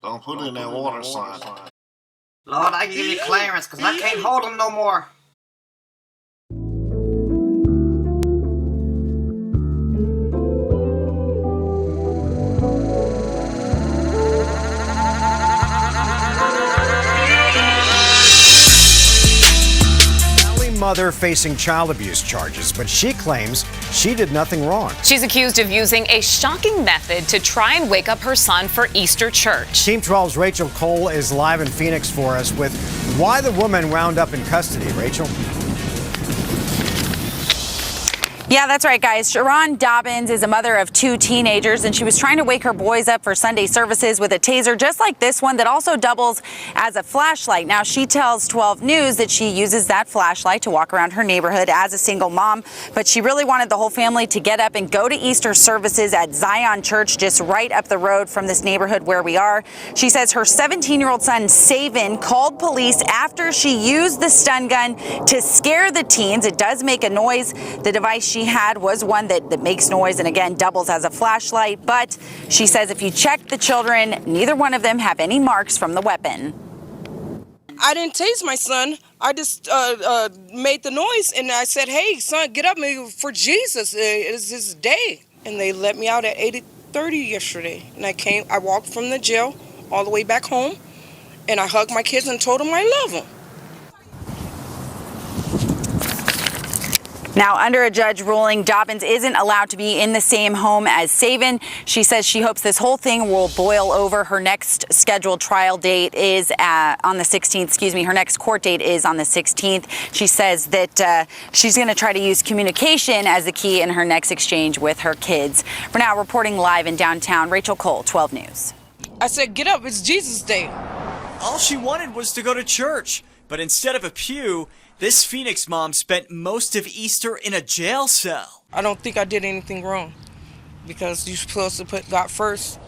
Don't put it in that water, son. Lord, I give you clearance, because I can't hold them no more. Mother facing child abuse charges, but she claims she did nothing wrong. She's accused of using a shocking method to try and wake up her son for Easter church. Team 12's Rachel Cole is live in Phoenix for us with why the woman wound up in custody. Rachel? Yeah, that's right, guys. Sharon Dobbins is a mother of 2 teenagers, and she was trying to wake her boys up for Sunday services with a taser just like this one that also doubles as a flashlight. Now, she tells 12 News that she uses that flashlight to walk around her neighborhood as a single mom, but she really wanted the whole family to get up and go to Easter services at Zion Church just right up the road from this neighborhood where we are. She says her 17-year-old son, Savin, called police after she used the stun gun to scare the teens. It does make a noise. The device she had was one that makes noise and again doubles as a flashlight, but she says if you check the children, neither one of them have any marks from the weapon. I didn't tase my son. I just made the noise and I said, hey son, get up for Jesus, it's his day. And they let me out at 8:30 yesterday, and I walked from the jail all the way back home, and I hugged my kids and told them I love them. Now, under a judge ruling, Dobbins isn't allowed to be in the same home as Savin. She says she hopes this whole thing will boil over. Her next scheduled trial date is on the 16th. Her next court date is on the 16th. She says that she's going to try to use communication as the key in her next exchange with her kids. For now, reporting live in downtown, Rachel Cole, 12 News. I said, get up, it's Jesus Day. All she wanted was to go to church, but instead of a pew, this Phoenix mom spent most of Easter in a jail cell. I don't think I did anything wrong, because you're supposed to put God first.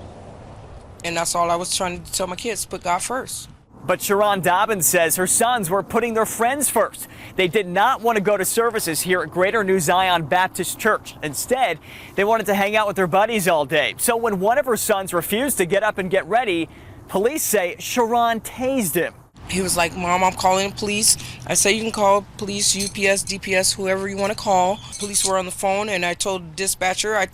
And that's all I was trying to tell my kids, put God first. But Sharon Dobbins says her sons were putting their friends first. They did not want to go to services here at Greater New Zion Baptist Church. Instead, they wanted to hang out with their buddies all day. So when one of her sons refused to get up and get ready, police say Sharon tased him. He was like, Mom, I'm calling the police. I said, you can call police, UPS, DPS, whoever you want to call. Police were on the phone, and I told the dispatcher, I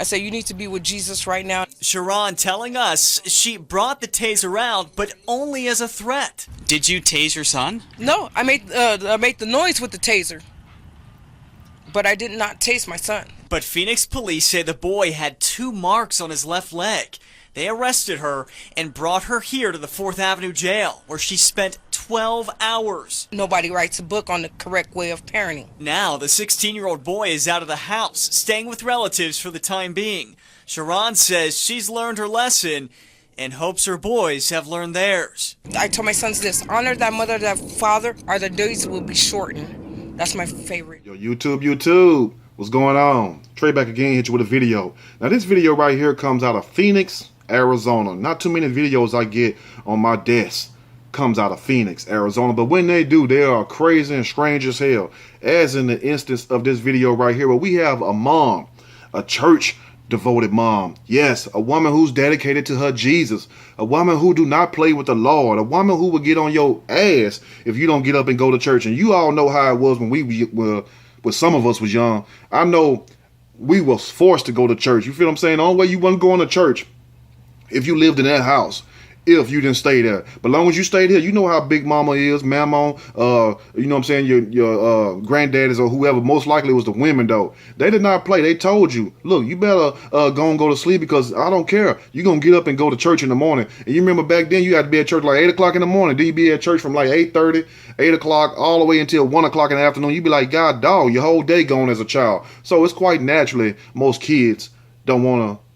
said, you need to be with Jesus right now. Sharon telling us she brought the taser out, but only as a threat. Did you tase your son? No, I made the noise with the taser, but I did not tase my son. But Phoenix police say the boy had 2 marks on his left leg. They arrested her and brought her here to the 4th Avenue jail, where she spent 12 hours. Nobody writes a book on the correct way of parenting. Now, the 16-year-old boy is out of the house, staying with relatives for the time being. Sharon says she's learned her lesson and hopes her boys have learned theirs. I told my sons this: honor thy mother, thy father, or the days will be shortened. That's my favorite. Yo, YouTube, what's going on? Trey back again, hit you with a video. Now, this video right here comes out of Phoenix, Arizona. Not too many videos I get on my desk comes out of Phoenix, Arizona, but when they do, they are crazy and strange as hell. As in the instance of this video right here, where we have a mom, a church devoted mom. Yes, a woman who's dedicated to her Jesus, a woman who do not play with the Lord, a woman who will get on your ass if you don't get up and go to church. And you all know how it was when when some of us was young. I know we was forced to go to church. You feel what I'm saying? The only way you wasn't going to church if you lived in that house, if you didn't stay there. But long as you stayed here, you know how Big Mama is, Mama, you know what I'm saying, your granddaddies or whoever. Most likely it was the women, though. They did not play. They told you, look, you better go and go to sleep, because I don't care. You're going to get up and go to church in the morning. And you remember back then, you had to be at church like 8 o'clock in the morning. Then you be at church from like 8:30, 8 o'clock, all the way until 1 o'clock in the afternoon. You'd be like, God dog, your whole day gone as a child. So it's quite naturally most kids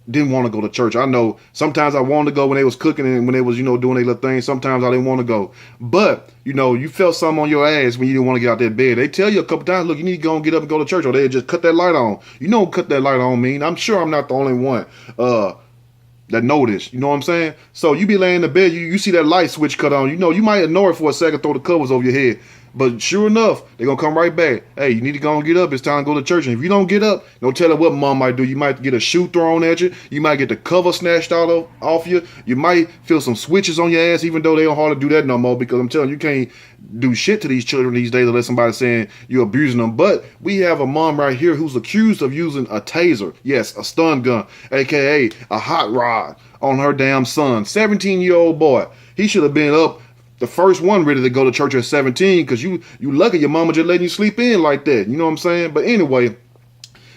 didn't want to go to church. I know sometimes I wanted to go when they was cooking and when they was, doing their little thing. Sometimes I didn't want to go. But, you felt something on your ass when you didn't want to get out that bed. They tell you a couple times, look, you need to go and get up and go to church, or they just cut that light on. You know what cut that light on mean. I'm sure I'm not the only one that noticed. You know what I'm saying? So you be laying in the bed, you see that light switch cut on. You might ignore it for a second, throw the covers over your head. But sure enough, they're going to come right back. Hey, you need to go and get up. It's time to go to church. And if you don't get up, don't tell her what mom might do. You might get a shoe thrown at you. You might get the cover snatched off you. You might feel some switches on your ass, even though they don't hardly do that no more, because I'm telling you, you can't do shit to these children these days unless somebody's saying you're abusing them. But we have a mom right here who's accused of using a taser. Yes, a stun gun, a.k.a. a hot rod on her damn son. 17-year-old boy. He should have been up the first one ready to go to church at 17, because you lucky your mama just letting you sleep in like that. You know what I'm saying? But anyway,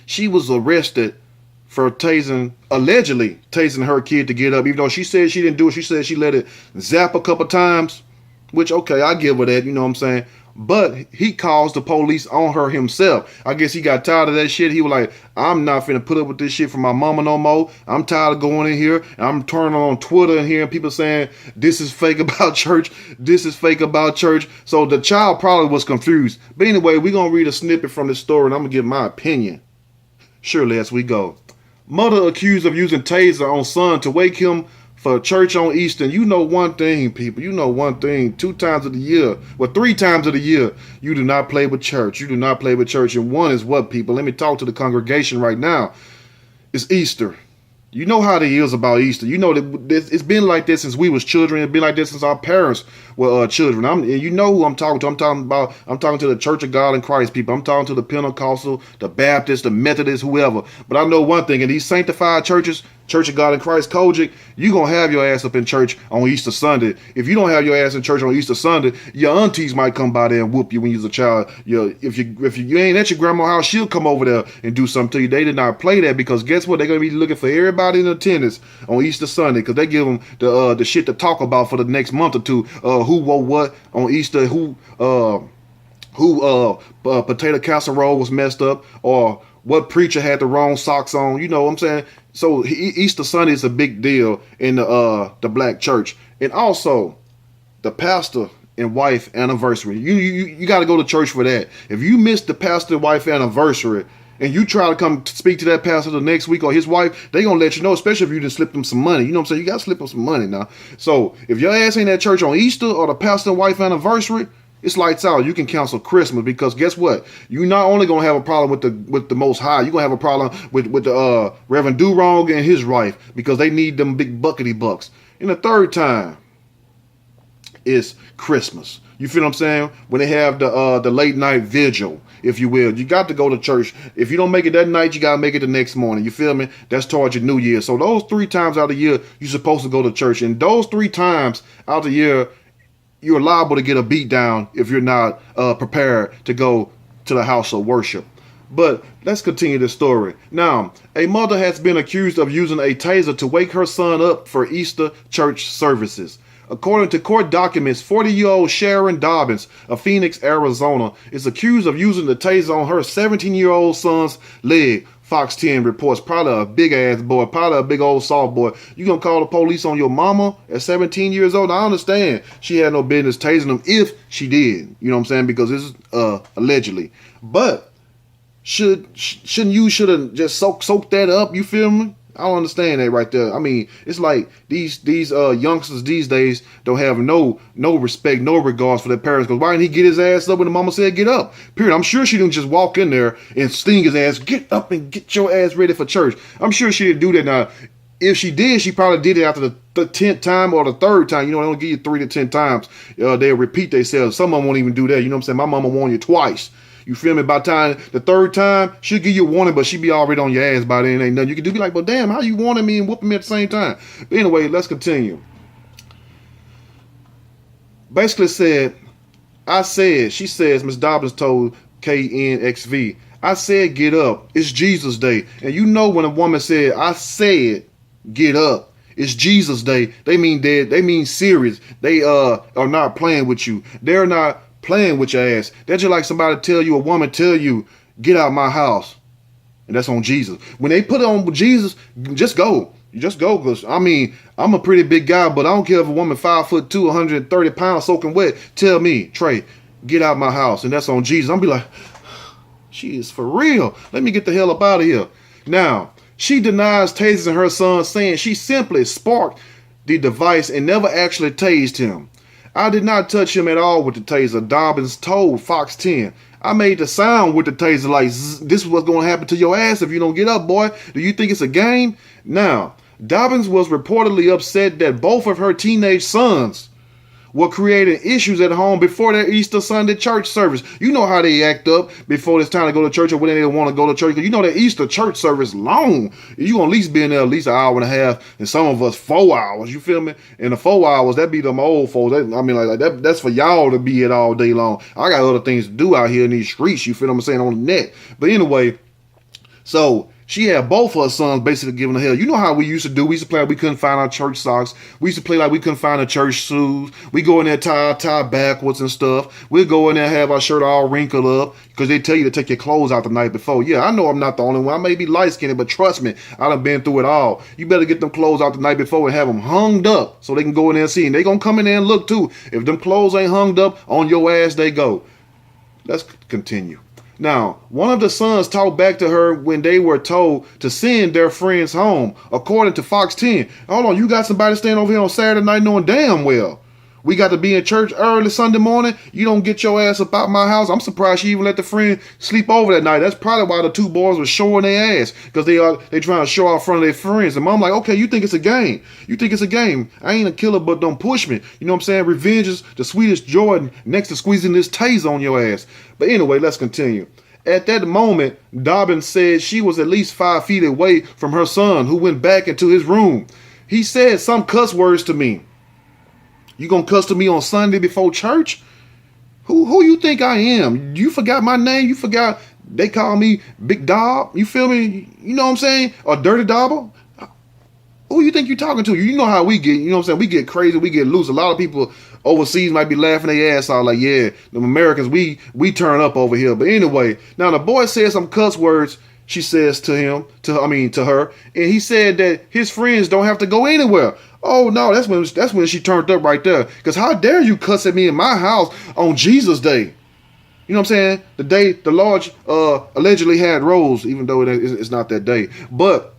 she was arrested for allegedly tasing her kid to get up, even though she said she didn't do it. She said she let it zap a couple times, which, okay, I give her that, you know what I'm saying? But he calls the police on her himself. I guess he got tired of that shit. He was like, I'm not finna put up with this shit from my mama no more. I'm tired of going in here. And I'm turning on Twitter and hearing people saying, this is fake about church. This is fake about church. So the child probably was confused. But anyway, we're going to read a snippet from this story, and I'm going to give my opinion. Surely, as we go. Mother accused of using taser on son to wake him for church on Easter. You know one thing, people. You know one thing. 2 times of the year. Well, 3 times of the year. You do not play with church. You do not play with church. And one is what, people? Let me talk to the congregation right now. It's Easter. You know how it is about Easter. You know that it's been like this since we was children. It's been like this since our parents were children. And you know who I'm talking to. I'm talking to the Church of God in Christ people. I'm talking to the Pentecostal, the Baptist, the Methodist, whoever. But I know one thing: in these sanctified churches, Church of God in Christ, Kojic, you gonna have your ass up in church on Easter Sunday. If you don't have your ass in church on Easter Sunday, your aunties might come by there and whoop you when you was a child. If you ain't at your grandma's house, she'll come over there and do something to you. They did not play that, because guess what? They're gonna be looking for everybody in attendance on Easter Sunday, because they give them the shit to talk about for the next month or two. Who wore what on Easter? Who potato casserole was messed up, or what preacher had the wrong socks on. You know what I'm saying? So Easter Sunday is a big deal in the black church. And also the pastor and wife anniversary. You got to go to church for that. If you miss the pastor and wife anniversary and you try to come speak to that pastor the next week or his wife, they gonna let you know, especially if you just slip them some money. You know what I'm saying? You got to slip them some money now. So if your ass ain't at church on Easter or the pastor and wife anniversary, it's lights out. You can cancel Christmas, because guess what? You're not only gonna have a problem with the Most High. You're gonna have a problem with the Reverend Durong and his wife, because they need them big buckety bucks. And the third time is Christmas. You feel what I'm saying? When they have the late night vigil, if you will, you got to go to church. If you don't make it that night, you gotta make it the next morning. You feel me? That's towards your New Year. So those 3 times out of the year, you're supposed to go to church. And those 3 times out of the year, you're liable to get a beat down if you're not prepared to go to the house of worship. But let's continue the story. Now, a mother has been accused of using a taser to wake her son up for Easter church services. According to court documents, 40-year-old Sharon Dobbins of Phoenix, Arizona, is accused of using the taser on her 17-year-old son's leg. Fox 10 reports, probably a big-ass boy, probably a big old soft boy. You gonna call the police on your mama at 17 years old? Now, I understand she had no business tasing him if she did. You know what I'm saying? Because this is allegedly. But shouldn't you have just soak that up? You feel me? I don't understand that right there. I mean, it's like these youngsters these days don't have no respect, no regards for their parents. Because why didn't he get his ass up when the mama said get up? Period. I'm sure she didn't just walk in there and sting his ass, get up and get your ass ready for church. I'm sure she didn't do that. Now, if she did, she probably did it after the 10th time or the 3rd time. You know, they don't give you 3 to 10 times. They'll repeat themselves. Some of them won't even do that. You know what I'm saying? My mama warned you twice. You feel me? By the time the 3rd time, she'll give you a warning, but she'll be already on your ass by then. Ain't nothing you can do. Be like, but damn, how you warning me and whooping me at the same time? But anyway, let's continue. Basically she says, Miss Dobbins told KNXV, I said get up. It's Jesus Day. And you know when a woman said, I said get up, it's Jesus Day, they mean dead. They mean serious. They are not playing with you. They're not playing with your ass. That's just like somebody a woman tell you, get out my house. And that's on Jesus. When they put it on Jesus, just go. You just go. Because, I mean, I'm a pretty big guy, but I don't care if a woman 5'2", 130 pounds, soaking wet, tell me, Trey, get out my house. And that's on Jesus. I'm be like, she is for real. Let me get the hell up out of here. Now, she denies tasing her son, saying she simply sparked the device and never actually tased him. I did not touch him at all with the taser. Dobbins told Fox 10. I made the sound with the taser like, this is what's going to happen to your ass if you don't get up, boy. Do you think it's a game? Now, Dobbins was reportedly upset that both of her teenage sons were creating issues at home before their Easter Sunday church service. You know how they act up before it's time to go to church or when they don't want to go to church. You know that Easter church service long. You're going to at least be in there at least an hour and a half, and some of us 4 hours. You feel me? And the 4 hours, that be them old folks. That's for y'all to be it all day long. I got other things to do out here in these streets, you feel what I'm saying, on the net. But anyway, so she had both her sons basically giving her hell. You know how we used to do. We used to play like we couldn't find our church socks. We used to play like we couldn't find the church shoes. We go in there tie backwards and stuff. We'll go in there and have our shirt all wrinkled up because they tell you to take your clothes out the night before. Yeah, I know I'm not the only one. I may be light-skinned, but trust me, I done been through it all. You better get them clothes out the night before and have them hung up so they can go in there and see. And they going to come in there and look too. If them clothes ain't hung up, on your ass they go. Let's continue. Now, one of the sons talked back to her when they were told to send their friends home, according to Fox 10. Hold on, you got somebody staying over here on Saturday night knowing damn well we got to be in church early Sunday morning. You don't get your ass up out my house. I'm surprised she even let the friend sleep over that night. That's probably why the two boys were showing their ass, because they trying to show out in front of their friends. And mom like, okay, you think it's a game. You think it's a game. I ain't a killer, but don't push me. You know what I'm saying? Revenge is the sweetest joy next to squeezing this taser on your ass. But anyway, let's continue. At that moment, Dobbins said she was at least 5 feet away from her son, who went back into his room. He said some cuss words to me. You gonna cuss to me on Sunday before church? Who you think I am? You forgot my name? You forgot they call me Big Dob? You feel me? You know what I'm saying? Or Dirty Dobber? Who you think you talking to? You know how we get, you know what I'm saying? We get crazy, we get loose. A lot of people overseas might be laughing their ass off like, yeah, the Americans, we turn up over here. But anyway, now the boy said some cuss words, she says to her, and he said that his friends don't have to go anywhere. Oh no, that's when she turned up right there. Because how dare you cuss at me in my house on Jesus Day? You know what I'm saying? The day the Lord allegedly had rose, even though it's not that day. But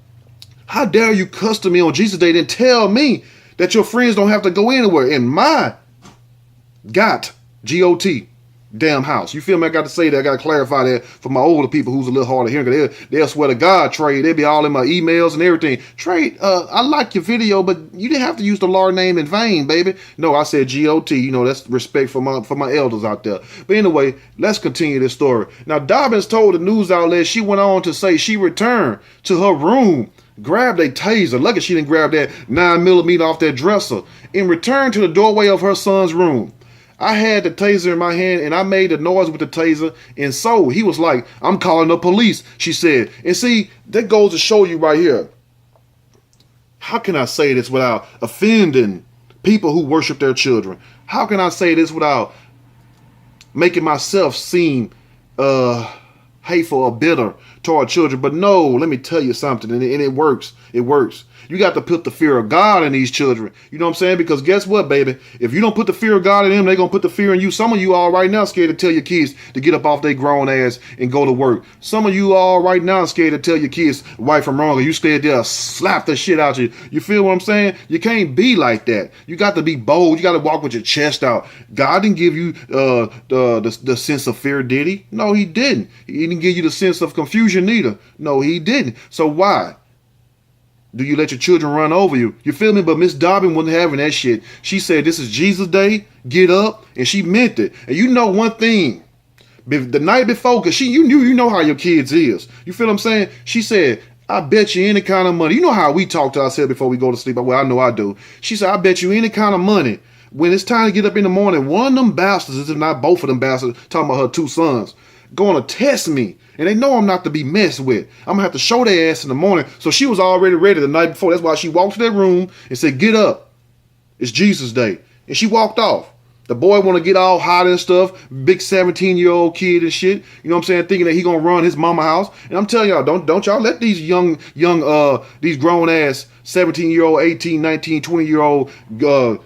how dare you cuss to me on Jesus Day, then tell me that your friends don't have to go anywhere in my G-O-T, damn house. You feel me? I got to say that. I got to clarify that for my older people who's a little harder here. They'll swear to God, Trey. They'll be all in my emails and everything. Trey, I like your video, but you didn't have to use the Lord name in vain, baby. No, I said G-O-T. You know, that's respect for my elders out there. But anyway, let's continue this story. Now, Dobbins told the news outlet, she went on to say she returned to her room, grabbed a taser. Lucky she didn't grab that 9mm off that dresser, and returned to the doorway of her son's room. I had the taser in my hand and I made a noise with the taser, and so he was like, I'm calling the police, she said. And see, that goes to show you right here. How can I say this without offending people who worship their children? How can I say this without making myself seem hateful or bitter toward children? But no, let me tell you something, and it works. It works. You got to put the fear of God in these children. You know what I'm saying? Because guess what, baby? If you don't put the fear of God in them, they're going to put the fear in you. Some of you all right now scared to tell your kids to get up off their grown ass and go to work. Some of you all right now scared to tell your kids right from wrong, or you scared they'll slap the shit out you. You feel what I'm saying? You can't be like that. You got to be bold. You got to walk with your chest out. God didn't give you the sense of fear, did he? No, he didn't. He didn't give you the sense of confusion either. No, he didn't. So why do you let your children run over you? You feel me? But Miss Dobbin wasn't having that shit. She said, this is Jesus Day, get up, and she meant it. And you know one thing, the night before, because you know how your kids is. You feel what I'm saying? She said, I bet you any kind of money. You know how we talk to ourselves before we go to sleep? Well, I know I do. She said, I bet you any kind of money, when it's time to get up in the morning, one of them bastards, if not both of them bastards, talking about her two sons, going to test me. And they know I'm not to be messed with. I'm going to have to show their ass in the morning. So she was already ready the night before. That's why she walked to that room and said, get up. It's Jesus Day. And she walked off. The boy want to get all hot and stuff, big 17-year-old kid and shit. You know what I'm saying? Thinking that he gonna run his mama house. And I'm telling y'all, don't y'all let these these grown ass 17-year-old, 18, 19, 20-year-old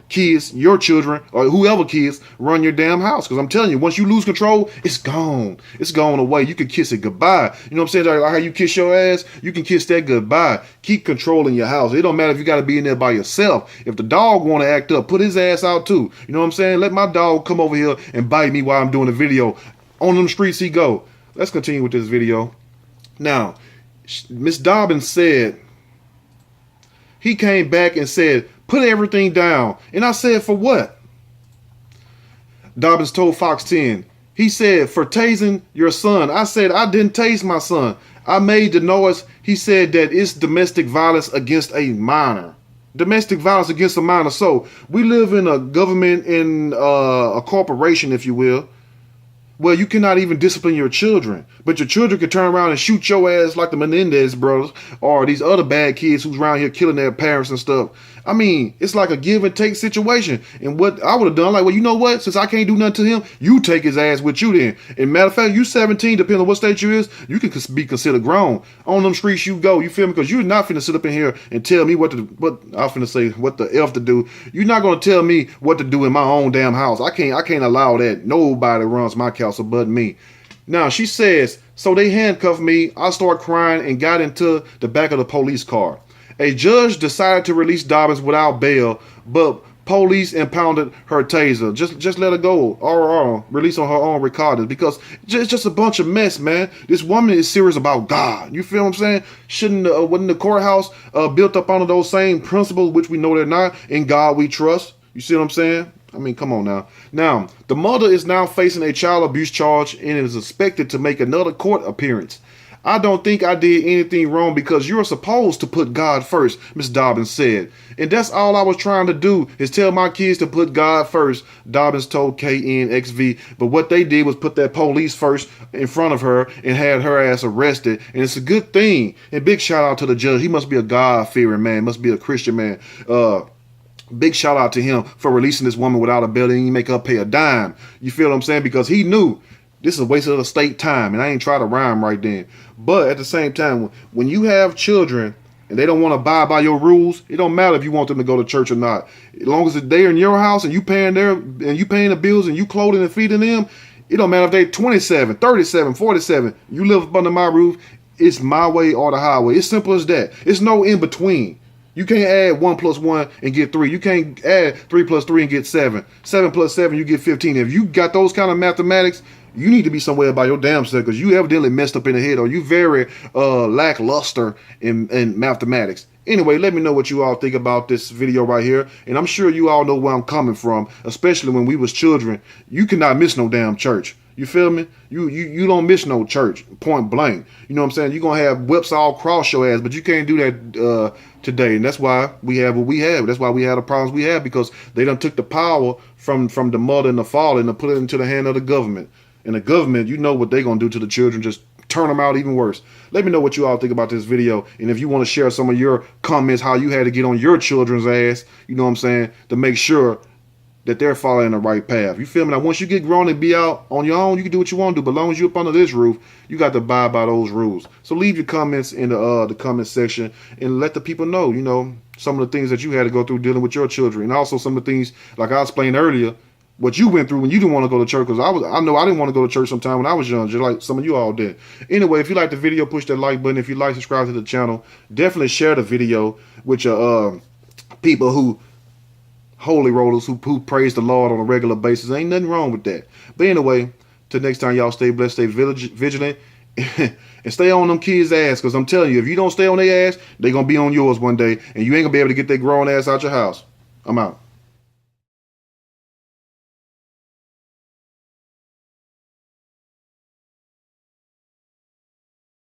kids, your children or whoever kids, run your damn house. Because I'm telling you, once you lose control, it's gone. It's gone away. You can kiss it goodbye. You know what I'm saying? Like how you kiss your ass, you can kiss that goodbye. Keep controlling your house. It don't matter if you got to be in there by yourself. If the dog want to act up, put his ass out too. You know what I'm saying? Let my dog come over here and bite me while I'm doing the video. On them streets he go. Let's continue with this video. Now, Miss Dobbins said, he came back and said, put everything down. And I said, for what? Dobbins told Fox 10, he said, for tasing your son. I said, I didn't tase my son. I made the noise. He said that it's domestic violence against a minor. Domestic violence against a minor. So we live in a government, in a corporation, if you will, where you cannot even discipline your children. But your children can turn around and shoot your ass like the Menendez brothers or these other bad kids who's around here killing their parents and stuff. I mean, it's like a give and take situation. And what I would have done, like, well, you know what? Since I can't do nothing to him, you take his ass with you then. And matter of fact, you 17, depending on what state you is, you can be considered grown. On them streets you go, you feel me? Because you're not finna sit up in here and tell me what the F to do. You're not gonna tell me what to do in my own damn house. I can't allow that. Nobody runs my castle but me. Now, she says, so they handcuffed me. I started crying and got into the back of the police car. A judge decided to release Dobbins without bail, but police impounded her taser. Just let her go, or release on her own recordings, because it's just a bunch of mess, man. This woman is serious about God. You feel what I'm saying? Wasn't the courthouse built up under those same principles, which we know they're not? In God we trust. You see what I'm saying? I mean, come on now. Now, the mother is now facing a child abuse charge and is expected to make another court appearance. I don't think I did anything wrong because you're supposed to put God first, Miss Dobbins said. And that's all I was trying to do is tell my kids to put God first, Dobbins told KNXV. But what they did was put that police first in front of her and had her ass arrested. And it's a good thing. And big shout out to the judge. He must be a God-fearing man, must be a Christian man. Big shout out to him for releasing this woman without a bail. He make her pay a dime. You feel what I'm saying? Because he knew this is a waste of the state time. And I ain't try to rhyme right then. But at the same time, when you have children and they don't want to abide by your rules, it don't matter if you want them to go to church or not. As long as they're in your house and you paying the bills and you clothing and feeding them, it don't matter if they're 27, 37, 47. You live up under my roof. It's my way or the highway. It's simple as that. It's no in between. You can't add 1 + 1 and get 3. You can't add 3 + 3 and get 7. 7 + 7, you get 15. If you got those kind of mathematics, you need to be somewhere by your damn self because you evidently messed up in the head or you very lackluster in mathematics. Anyway, let me know what you all think about this video right here. And I'm sure you all know where I'm coming from, especially when we was children. You cannot miss no damn church. You feel me? You don't miss no church, point blank. You know what I'm saying? You're going to have whips all cross your ass, but you can't do that today. And that's why we have what we have. That's why we have the problems we have, because they done took the power from the mother and the father and put it into the hand of the government. And the government, you know what they're going to do to the children, just turn them out even worse. Let me know what you all think about this video. And if you want to share some of your comments, how you had to get on your children's ass, you know what I'm saying, to make sure that they're following the right path. You feel me? Now, once you get grown and be out on your own, you can do what you want to do. But as long as you're up under this roof, you got to abide by those rules. So leave your comments in the comment section and let the people know, you know, some of the things that you had to go through dealing with your children. And also some of the things, like I explained earlier, what you went through when you didn't want to go to church. Because I know I didn't want to go to church sometime when I was young, just like some of you all did. Anyway, if you like the video, push that like button. If you like, subscribe to the channel. Definitely share the video with your people who holy rollers who praise the Lord on a regular basis. Ain't nothing wrong with that. But anyway, till next time, y'all stay blessed, stay vigilant, and stay on them kids' ass. Because I'm telling you, if you don't stay on their ass, they're going to be on yours one day. And you ain't going to be able to get their grown ass out your house. I'm out.